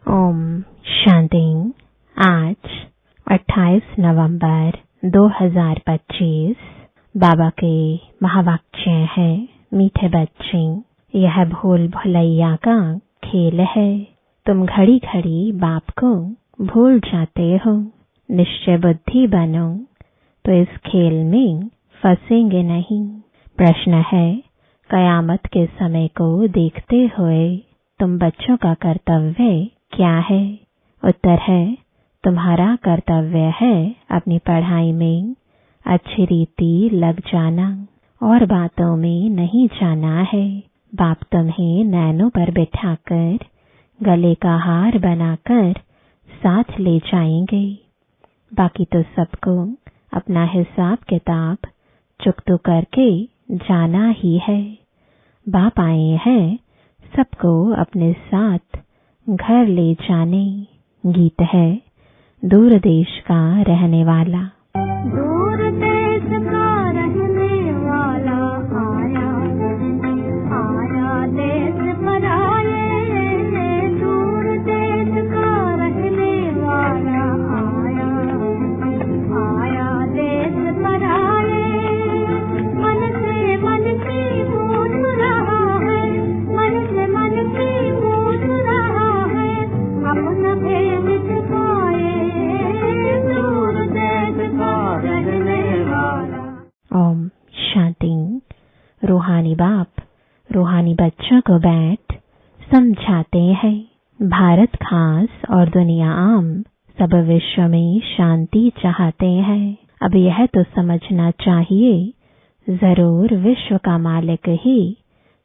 ओम शांति। आज 28 नवंबर 2025 बाबा के महावाक्य है, मीठे बच्चे, यह भूल भुलैया का खेल है। तुम घड़ी घड़ी बाप को भूल जाते हो। निश्चय बुद्धि बनो तो इस खेल में फंसेंगे नहीं। प्रश्न है, कयामत के समय को देखते हुए तुम बच्चों का कर्तव्य क्या है? उत्तर है, तुम्हारा कर्तव्य है अपनी पढ़ाई में अच्छी रीति लग जाना और बातों में नहीं जाना है। बाप तुम्हें नैनों पर बिठाकर गले का हार बनाकर साथ ले जाएंगे। बाकी तो सबको अपना हिसाब किताब चुकतो करके जाना ही है। बाप आए हैं सबको अपने साथ घर ले जाने। गीत है, दूर देश का रहने वाला। दूर देश का रहने वाला आया, आया देश पर आए। दूर देश का रहने वाला आया, आया देश पर आए। मन से मन की पूछ रहा है, मन से मन की पूछ रहा है, अपना भेद छुपाए। दूर देश का रहने वाला। ओम शांति। रूहानी बाप रूहानी बच्चों को बैठ समझाते हैं। भारत खास और दुनिया आम सब विश्व में शांति चाहते हैं। अब यह तो समझना चाहिए, जरूर विश्व का मालिक ही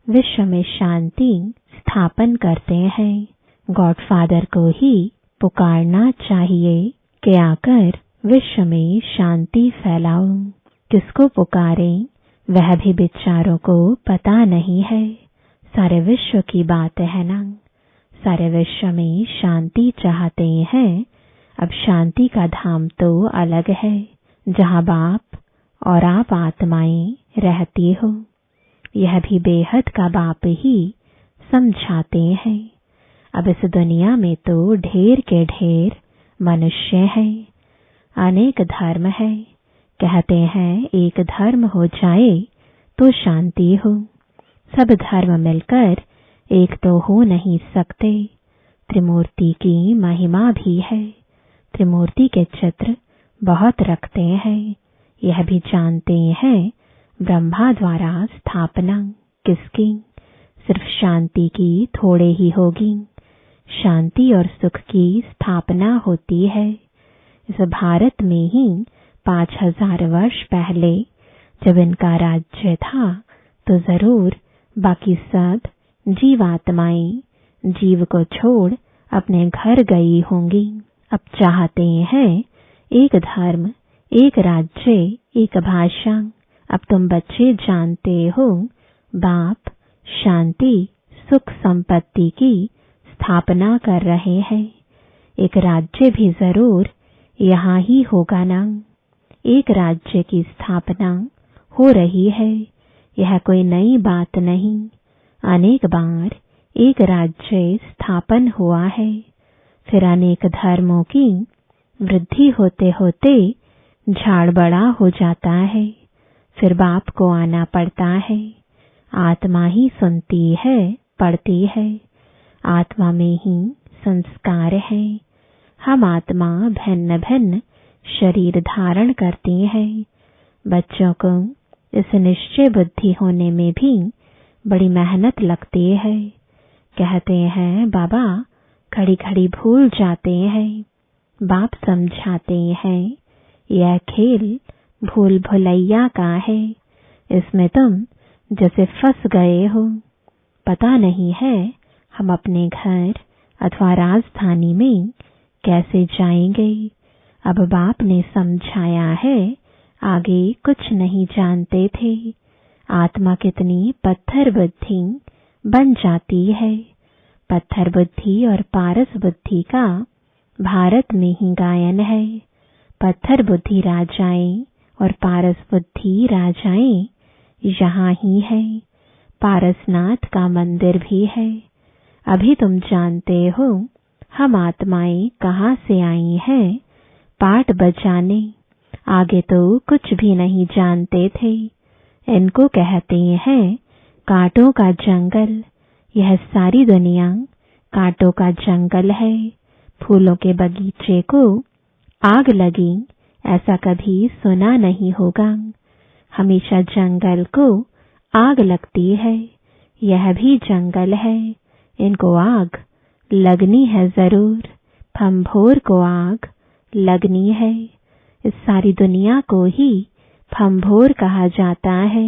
विश्व में शांति स्थापन करते हैं। गॉडफादर को ही पुकारना चाहिए कि आकर विश्व में शांति फैलाओ। किसको पुकारें वह भी बेचारों को पता नहीं है। सारे विश्व की बात है ना, सारे विश्व में शांति चाहते हैं। अब शांति का धाम तो अलग है, जहाँ बाप और आप आत्माएं रहती हो। यह भी बेहद का बाप ही समझाते हैं। अब इस दुनिया में तो ढेर के ढेर मनुष्य है, अनेक धर्म है। कहते हैं एक धर्म हो जाए तो शांति हो। सब धर्म मिलकर एक तो हो नहीं सकते। त्रिमूर्ति की महिमा भी है। त्रिमूर्ति के चित्र बहुत रखते हैं। यह भी जानते हैं ब्रह्मा द्वारा स्थापना किसकी? सिर्फ शांति की थोड़े ही होगी। शांति और सुख की स्थापना होती है। इस भारत में ही 5000 वर्ष पहले जब इनका राज्य था तो जरूर बाकी सब जीवात्माएं जीव को छोड़ अपने घर गई होंगी। अब चाहते हैं एक धर्म, एक राज्य, एक भाषा। अब तुम बच्चे जानते हो बाप शांति सुख संपत्ति की स्थापना कर रहे हैं। एक राज्य भी जरूर यहाँ ही होगा ना। एक राज्य की स्थापना हो रही है। यह कोई नई बात नहीं। अनेक बार एक राज्य स्थापन हुआ है। फिर अनेक धर्मों की वृद्धि होते होते झाड़ बड़ा हो जाता है। फिर बाप को आना पड़ता है। आत्मा ही सुनती है, पढ़ती है। आत्मा में ही संस्कार है। हम आत्मा भिन्न भिन्न शरीर धारण करती है। बच्चों को इस निश्चय बुद्धि होने में भी बड़ी मेहनत लगती है। कहते हैं बाबा घड़ी घड़ी भूल जाते हैं। बाप समझाते हैं यह खेल भूल भुलैया का है। इसमें तुम जैसे फंस गए हो। पता नहीं है हम अपने घर अथवा राजधानी में कैसे जाएंगे। अब बाप ने समझाया है, आगे कुछ नहीं जानते थे। आत्मा कितनी पत्थर बुद्धि बन जाती है। पत्थर बुद्धि और पारस बुद्धि का भारत में ही गायन है। पत्थर बुद्धि राजाएं और पारस बुद्धि राजाएं यहाँ ही है। पारसनाथ का मंदिर भी है। अभी तुम जानते हो हम आत्माएं कहाँ से आई हैं पाठ बजाने, आगे तो कुछ भी नहीं जानते थे। इनको कहते हैं कांटों का जंगल। यह सारी दुनिया कांटों का जंगल है। फूलों के बगीचे को आग लगी ऐसा कभी सुना नहीं होगा। हमेशा जंगल को आग लगती है। यह भी जंगल है, इनको आग लगनी है जरूर। फंभोर को आग लगनी है। इस सारी दुनिया को ही फंभोर कहा जाता है।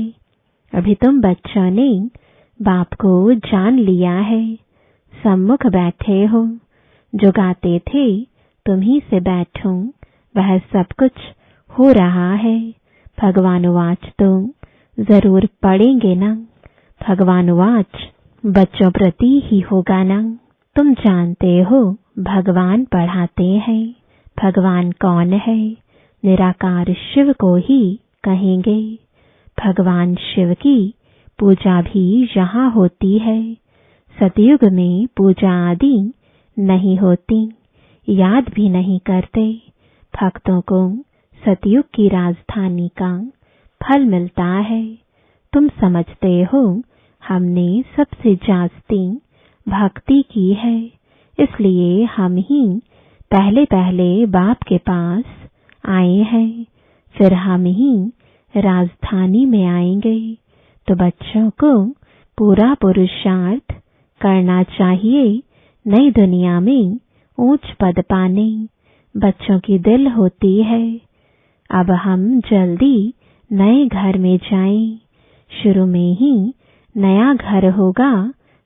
अभी तुम बच्चों ने बाप को जान लिया है। सम्मुख बैठे हो, जो गाते थे तुम्ही से बैठूं, वह सब कुछ हो रहा है। भगवानुवाच तो जरूर पढ़ेंगे ना। भगवानुवाच बच्चों प्रति ही होगा ना। तुम जानते हो भगवान पढ़ाते हैं। भगवान कौन है? निराकार शिव को ही कहेंगे। भगवान शिव की पूजा भी यहाँ होती है। सतयुग में पूजा आदि नहीं होती, याद भी नहीं करते। भक्तों को सतयुग की राजधानी का फल मिलता है। तुम समझते हो हमने सबसे जास्ती भक्ति की है, इसलिए हम ही पहले पहले बाप के पास आए हैं, फिर हम ही राजधानी में आएंगे। तो बच्चों को पूरा पुरुषार्थ करना चाहिए नई दुनिया में ऊंच पद पाने। बच्चों की दिल होती है अब हम जल्दी नए घर में जाएं। शुरू में ही नया घर होगा,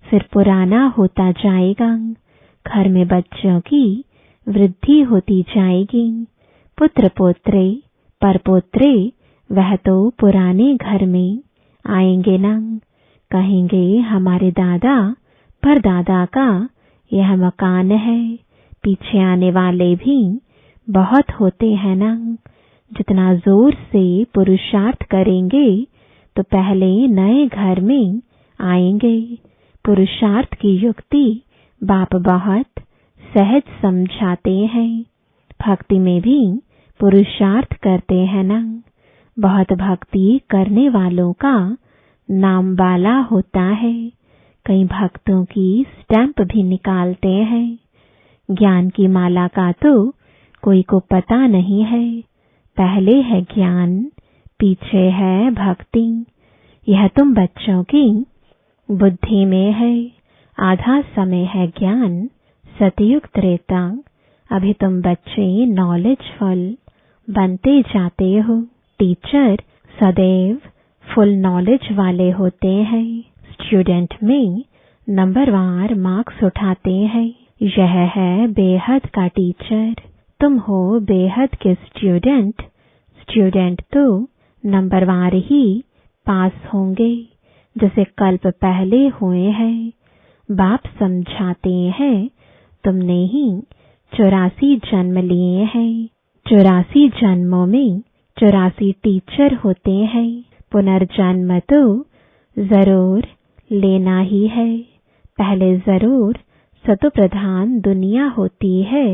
फिर पुराना होता जाएगा। घर में बच्चों की वृद्धि होती जाएगी। पुत्र पोत्रे परपोत्रे वह तो पुराने घर में आएंगे ना। कहेंगे हमारे दादा परदादा का यह मकान है। पीछे आने वाले भी बहुत होते हैं ना। जितना जोर से पुरुषार्थ करेंगे तो पहले नए घर में आएंगे। पुरुषार्थ की युक्ति बाप बहुत सहज समझाते हैं। भक्ति में भी पुरुषार्थ करते हैं ना। बहुत भक्ति करने वालों का नाम वाला होता है। कई भक्तों की स्टैंप भी निकालते हैं। ज्ञान की माला का तो कोई को पता नहीं है। पहले है ज्ञान, पीछे है भक्ति। यह तुम बच्चों की बुद्धि में है। आधा समय है ज्ञान, सतयुग त्रेता। अभी तुम बच्चे नॉलेजफुल बनते जाते हो। टीचर सदैव फुल नॉलेज वाले होते हैं। स्टूडेंट में नंबरवार मार्क्स उठाते हैं। यह है बेहद का टीचर। तुम हो बेहद के स्टूडेंट। स्टूडेंट तो नंबरवार ही पास होंगे, जैसे कल्प पहले हुए हैं। बाप समझाते हैं तुमने ही 84 जन्म लिए हैं। 84 जन्मों में 84 टीचर होते हैं। पुनर्जन्म तो जरूर लेना ही है। पहले जरूर सतो प्रधान दुनिया होती है,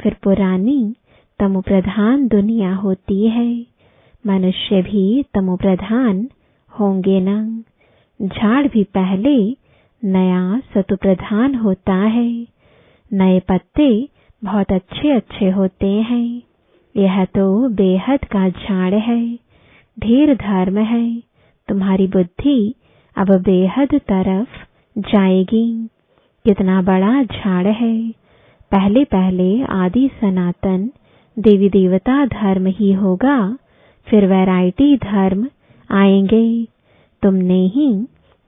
फिर पुरानी तमो प्रधान दुनिया होती है। मनुष्य भी तमो प्रधान होंगे ना। झाड़ भी पहले नया सतो प्रधान होता है। नए पत्ते बहुत अच्छे अच्छे होते हैं। यह तो बेहद का झाड़ है। ढेर धर्म है। तुम्हारी बुद्धि अब बेहद तरफ जाएगी। कितना बड़ा झाड़ है। पहले पहले आदि सनातन देवी देवता धर्म ही होगा, फिर वैरायटी धर्म आएंगे। तुमने ही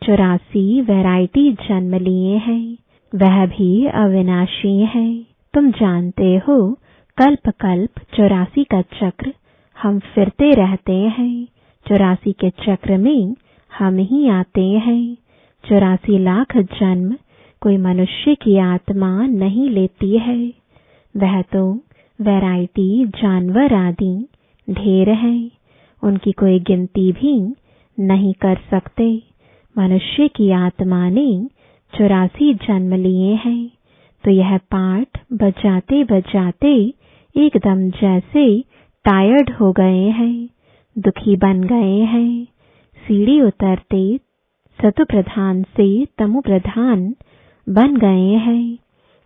84 वैरायटी जन्म लिए हैं। वह भी अविनाशी है। तुम जानते हो कल्प कल्प 84 का चक्र हम फिरते रहते हैं। 84 के चक्र में हम ही आते हैं। 84 लाख जन्म कोई मनुष्य की आत्मा नहीं लेती है। वह तो वैरायटी जानवर आदि ढेर है, उनकी कोई गिनती भी नहीं कर सकते। मनुष्य की आत्मा ने 84 जन्म लिए हैं। तो यह पाठ बजाते बजाते एकदम जैसे टायर्ड हो गए हैं, दुखी बन गए हैं। सीढ़ी उतरते सतु प्रधान से तमु प्रधान बन गए हैं।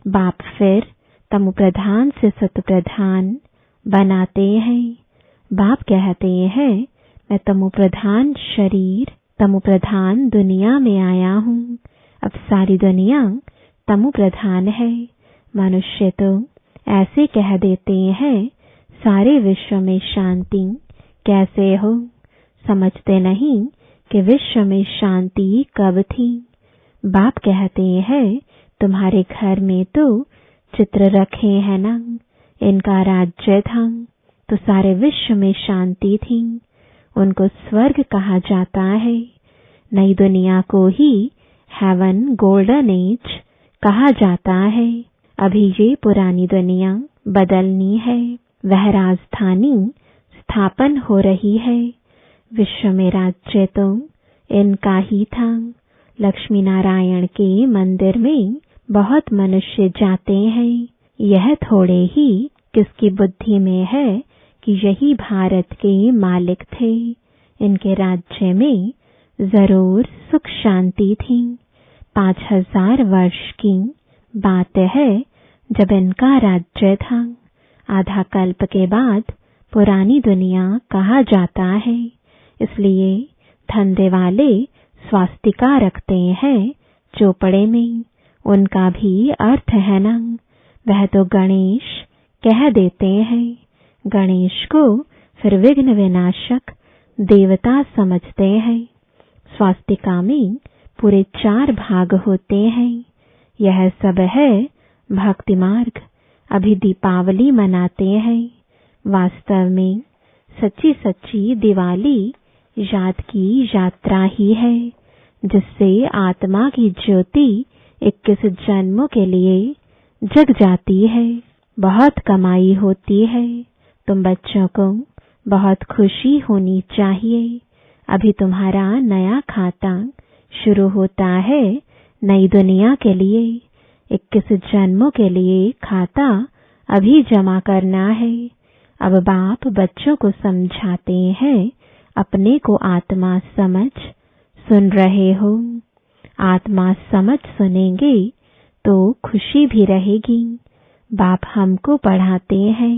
बाप फिर तमु प्रधान से सतु प्रधान बनाते हैं। बाप कहते हैं, मैं तमु प्रधान शरीर, तमु प्रधान दुनिया में आया हूँ। अब सारी दुनिया तमु प्रधान है। मनुष्य तो ऐसे कह देते हैं, सारे विश्व में शांति कैसे हो। समझते नहीं कि विश्व में शांति कब थी। बाप कहते हैं, तुम्हारे घर में तो चित्र रखे हैं ना, इनका राज्य था तो सारे विश्व में शांति थी। उनको स्वर्ग कहा जाता है। नई दुनिया को ही हेवन गोल्डन एज कहा जाता है। अभी ये पुरानी दुनिया बदलनी है। वह राजधानी स्थापन हो रही है। विश्व में राज्य तो इनका ही था। लक्ष्मी नारायण के मंदिर में बहुत मनुष्य जाते हैं। यह थोड़े ही किसकी बुद्धि में है कि यही भारत के मालिक थे। इनके राज्य में जरूर सुख शांति थी। 5000 वर्ष की बात है जब इनका राज्य था। आधा कल्प के बाद पुरानी दुनिया कहा जाता है। इसलिए धंधे वाले स्वास्तिका रखते हैं चौपड़े में। उनका भी अर्थ है ना। वह तो गणेश कह देते हैं। गणेश को फिर विघ्न विनाशक देवता समझते हैं। स्वास्तिका में पूरे 4 भाग होते हैं। यह सब है भक्ति मार्ग। अभी दीपावली मनाते हैं। वास्तव में सच्ची सच्ची दिवाली याद की यात्रा ही है, जिससे आत्मा की ज्योति 21 जन्मों के लिए जग जाती है। बहुत कमाई होती है। तुम बच्चों को बहुत खुशी होनी चाहिए। अभी तुम्हारा नया खाता शुरू होता है नई दुनिया के लिए। 21 जन्मों के लिए खाता अभी जमा करना है। अब बाप बच्चों को समझाते हैं, अपने को आत्मा समझ सुन रहे हो। आत्मा समझ सुनेंगे तो खुशी भी रहेगी। बाप हमको पढ़ाते हैं।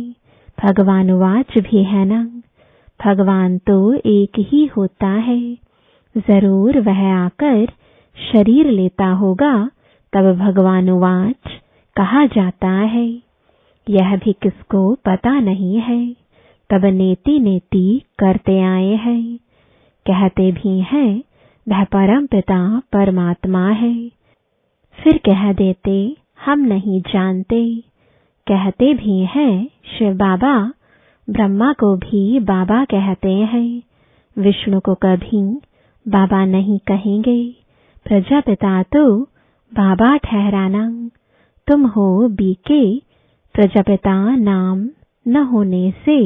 भगवान वाच भी है ना। भगवान तो एक ही होता है। जरूर वह आकर शरीर लेता होगा, तब भगवान वाच कहा जाता है। यह भी किसको पता नहीं है। तब नेति नेति करते आए हैं। कहते भी हैं वह परम पिता परमात्मा है। फिर कह देते हम नहीं जानते। कहते भी हैं शिव बाबा। ब्रह्मा को भी बाबा कहते हैं। विष्णु को कभी बाबा नहीं कहेंगे। प्रजापिता तो बाबा ठहराना। तुम हो बीके। प्रजापिता नाम न होने से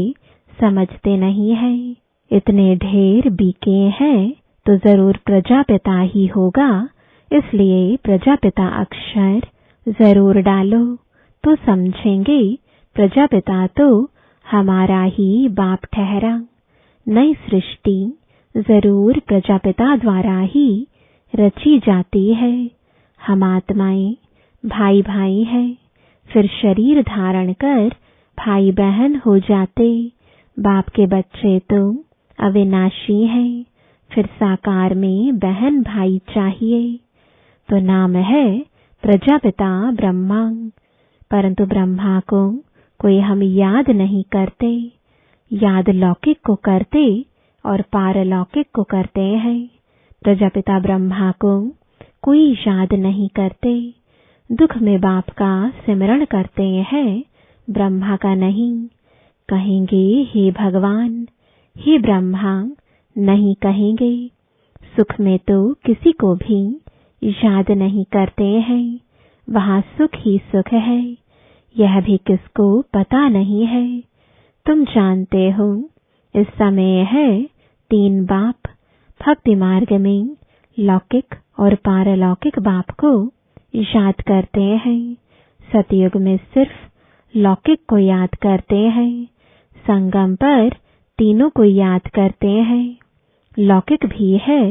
समझते नहीं है। इतने ढेर बीके हैं तो जरूर प्रजापिता ही होगा। इसलिए प्रजापिता अक्षर जरूर डालो तो समझेंगे प्रजापिता तो हमारा ही बाप ठहरा। नई सृष्टि जरूर प्रजापिता द्वारा ही रची जाती है। हम आत्माएं भाई भाई हैं। फिर शरीर धारण कर भाई बहन हो जाते। बाप के बच्चे तो अविनाशी हैं। फिर साकार में बहन भाई चाहिए। तो नाम है प्रजापिता ब्रह्मा। परंतु ब्रह्मा को कोई हम याद नहीं करते। याद लौकिक को करते और पारलौकिक को करते हैं। प्रजापिता ब्रह्मा को कोई याद नहीं करते। दुख में बाप का सिमरण करते हैं, ब्रह्मा का नहीं। कहेंगे हे भगवान, हे ब्रह्मा नहीं कहेंगे। सुख में तो किसी को भी याद नहीं करते हैं। वहाँ सुख ही सुख है। यह भी किसको पता नहीं है। तुम जानते हो इस समय है 3 बाप। भक्ति मार्ग में लौकिक और पारलौकिक बाप को याद करते हैं। सतयुग में सिर्फ लौकिक को याद करते हैं, संगम पर तीनों को याद करते हैं। लौकिक भी है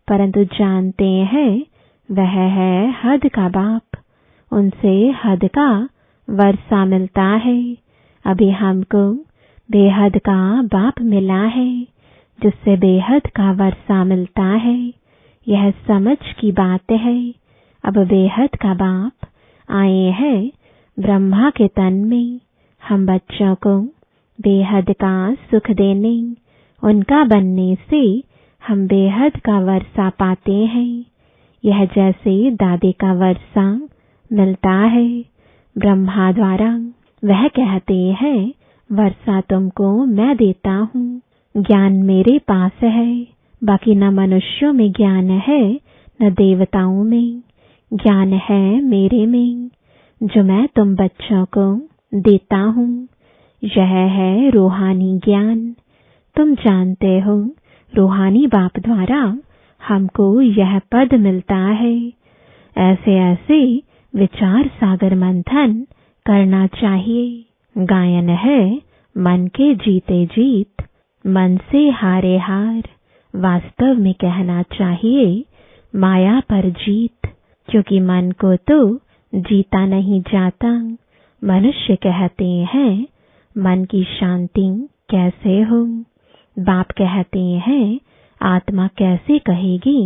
परंतु जानते हैं वह है हद का बाप, उनसे हद का वर्षा मिलता है। अभी हमको बेहद का बाप मिला है जिससे बेहद का वर्षा मिलता है। यह समझ की बात है। अब बेहद का बाप आए हैं ब्रह्मा के तन में हम बच्चों को बेहद का सुख देने, उनका बनने से हम बेहद का वर्षा पाते हैं। यह जैसे दादी का वर्षा मिलता है ब्रह्मा द्वारा, वह कहते हैं वर्षा तुमको मैं देता हूँ। ज्ञान मेरे पास है, बाकी न मनुष्यों में ज्ञान है न देवताओं में, ज्ञान है मेरे में जो मैं तुम बच्चों को देता हूँ। यह है रूहानी ज्ञान। तुम जानते हो रूहानी बाप द्वारा हमको यह पद मिलता है। ऐसे ऐसे विचार सागर मंथन करना चाहिए। गायन है मन के जीते जीत, मन से हारे हार। वास्तव में कहना चाहिए माया पर जीत, क्योंकि मन को तो जीता नहीं जाता। मनुष्य कहते हैं मन की शांति कैसे हो। बाप कहते हैं आत्मा कैसे कहेगी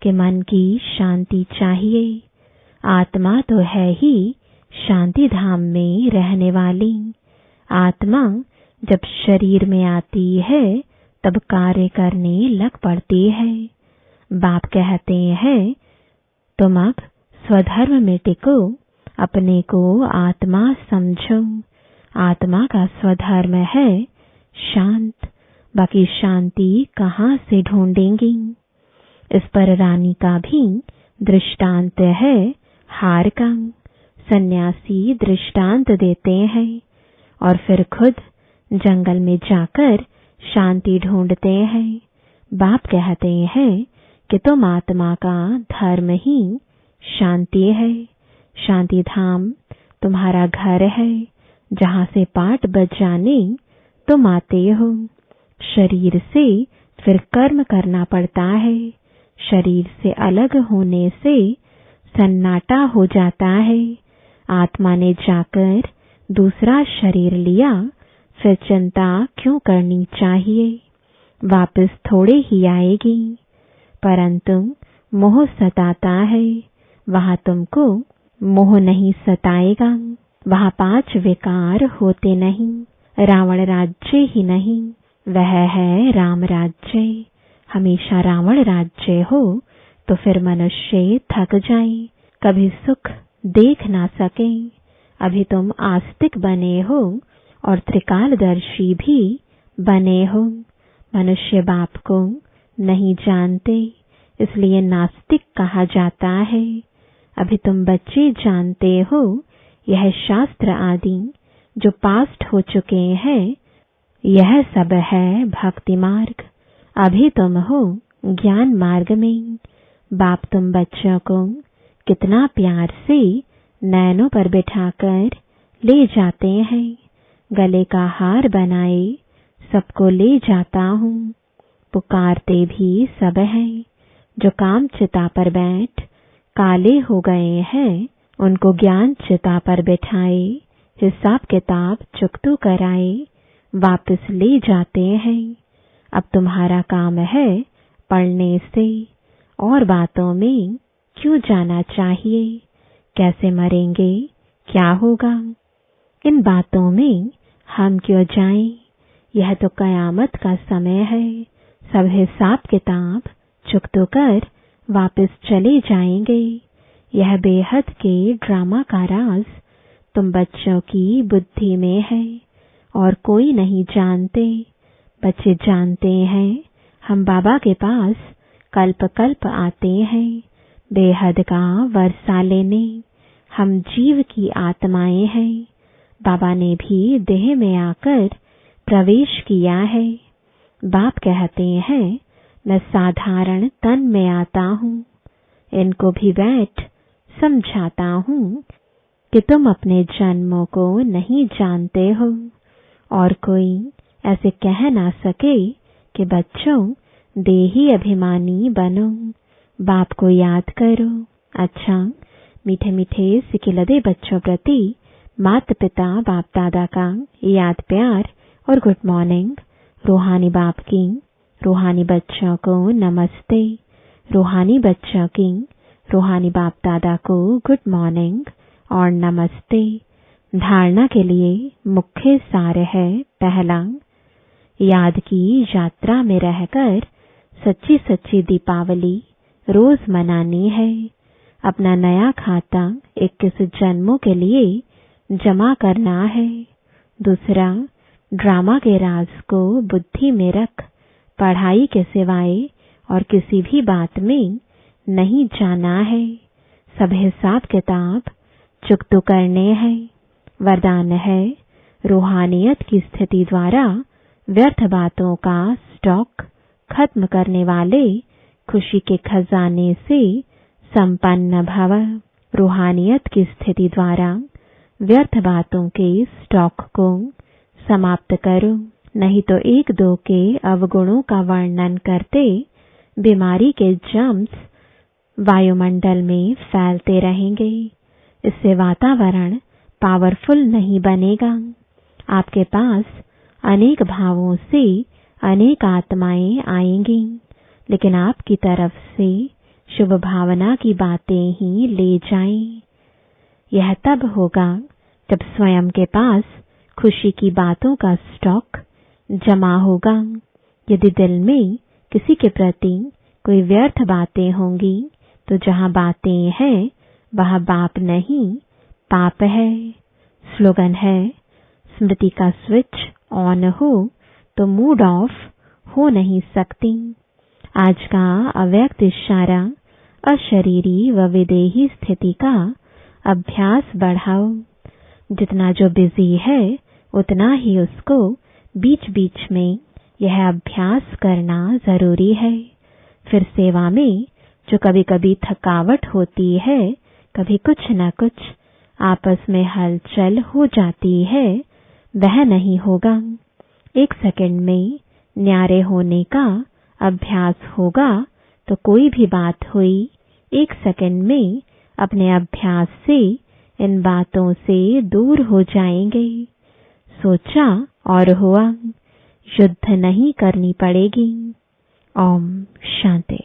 कि मन की शांति चाहिए। आत्मा तो है ही शांति धाम में रहने वाली। आत्मा जब शरीर में आती है तब कार्य करने लग पड़ती है। बाप कहते हैं तुम अब स्वधर्म में टिको, अपने को आत्मा समझो। आत्मा का स्वधर्म है शांत, बाकी शांति कहाँ से ढूंढेंगी। इस पर रानी का भी दृष्टांत है हार का। सन्यासी दृष्टांत देते हैं और फिर खुद जंगल में जाकर शांति ढूंढते हैं। बाप कहते हैं कि तुम आत्मा का धर्म ही शांति है। शांति धाम तुम्हारा घर है जहाँ से पाठ बजाने तुम आते हो। शरीर से फिर कर्म करना पड़ता है। शरीर से अलग होने से सन्नाटा हो जाता है। आत्मा ने जाकर दूसरा शरीर लिया, फिर चिंता क्यों करनी चाहिए। वापस थोड़े ही आएगी, परंतु मोह सताता है। वहाँ तुमको मोह नहीं सताएगा। वहाँ 5 विकार होते नहीं। रावण राज्य ही नहीं, वह है राम राज्य। हमेशा रावण राज्य हो तो फिर मनुष्य थक जाए, कभी सुख देख ना सके। अभी तुम आस्तिक बने हो और त्रिकालदर्शी भी बने हो। मनुष्य बाप को नहीं जानते, इसलिए नास्तिक कहा जाता है। अभी तुम बच्चे जानते हो यह शास्त्र आदि जो पास्ट हो चुके हैं, यह सब है भक्ति मार्ग। अभी तुम हो ज्ञान मार्ग में। बाप तुम बच्चों को कितना प्यार से नैनों पर बिठाकर ले जाते हैं। गले का हार बनाए सबको ले जाता हूँ। पुकारते भी सब हैं। जो काम चिता पर बैठ काले हो गए हैं, उनको ज्ञान चिता पर बिठाए, हिसाब किताब चुकतू कराए, वापस ले जाते हैं। अब तुम्हारा काम है पढ़ने से और बातों में क्यों जाना चाहिए। कैसे मरेंगे, क्या होगा, इन बातों में हम क्यों जाएं। यह तो कयामत का समय है। सब हिसाब किताब चुकतो कर वापस चले जाएंगे। यह बेहद के ड्रामा का राज तुम बच्चों की बुद्धि में है और कोई नहीं जानते। बच्चे जानते हैं हम बाबा के पास कल्प कल्प आते हैं बेहद का वर्षा लेने। हम जीव की आत्माएं हैं। बाबा ने भी देह में आकर प्रवेश किया है। बाप कहते हैं मैं साधारण तन में आता हूँ। इनको भी बैठ समझाता हूँ। कि तुम अपने जन्मों को नहीं जानते हो और कोई ऐसे कह ना सके कि बच्चों देही अभिमानी बनो, बाप को याद करो। अच्छा, मीठे मीठे सिकिलदे बच्चों प्रति माता पिता बाप दादा का याद प्यार और गुड मॉर्निंग। रूहानी बाप की रूहानी बच्चों को नमस्ते, रूहानी बच्चों की रूहानी बाप दादा को गुड मॉर्निंग और नमस्ते। धारणा के लिए मुख्य सार है, पहला, याद की यात्रा में रहकर सच्ची सच्ची दीपावली रोज मनानी है। अपना नया खाता 21 जन्मों के लिए जमा करना है। दूसरा, ड्रामा के राज को बुद्धि में रख पढ़ाई के सिवाय और किसी भी बात में नहीं जाना है। सब हिसाब किताब चुकतो करने हैं। वरदान है, रूहानियत की स्थिति द्वारा व्यर्थ बातों का स्टॉक खत्म करने वाले खुशी के खजाने से संपन्न भव। रूहानियत की स्थिति द्वारा व्यर्थ बातों के स्टॉक को समाप्त करो, नहीं तो एक दो के अवगुणों का वर्णन करते बीमारी के जर्म्स वायुमंडल में फैलते रहेंगे। इससे वातावरण पावरफुल नहीं बनेगा। आपके पास अनेक भावों से अनेक आत्माएं आएंगी, लेकिन आपकी तरफ से शुभ भावना की बातें ही ले जाएं। यह तब होगा जब स्वयं के पास खुशी की बातों का स्टॉक जमा होगा। यदि दिल में किसी के प्रति कोई व्यर्थ बातें होंगी तो जहां बातें हैं वहां बाप नहीं पाप है। स्लोगन है, स्मृति का स्विच ऑन हो तो मूड ऑफ हो नहीं सकती। आज का अव्यक्त इशारा अशरीरी व विदेही स्थिति का अभ्यास बढ़ाओ। जितना जो बिजी है उतना ही उसको बीच बीच में यह अभ्यास करना जरूरी है। फिर सेवा में जो कभी कभी थकावट होती है, कभी कुछ न कुछ आपस में हलचल हो जाती है, वह नहीं होगा। 1 सेकंड में न्यारे होने का अभ्यास होगा तो कोई भी बात हुई 1 सेकंड में अपने अभ्यास से इन बातों से दूर हो जाएंगे। सोचा और हुआ, युद्ध नहीं करनी पड़ेगी। ओम शांति।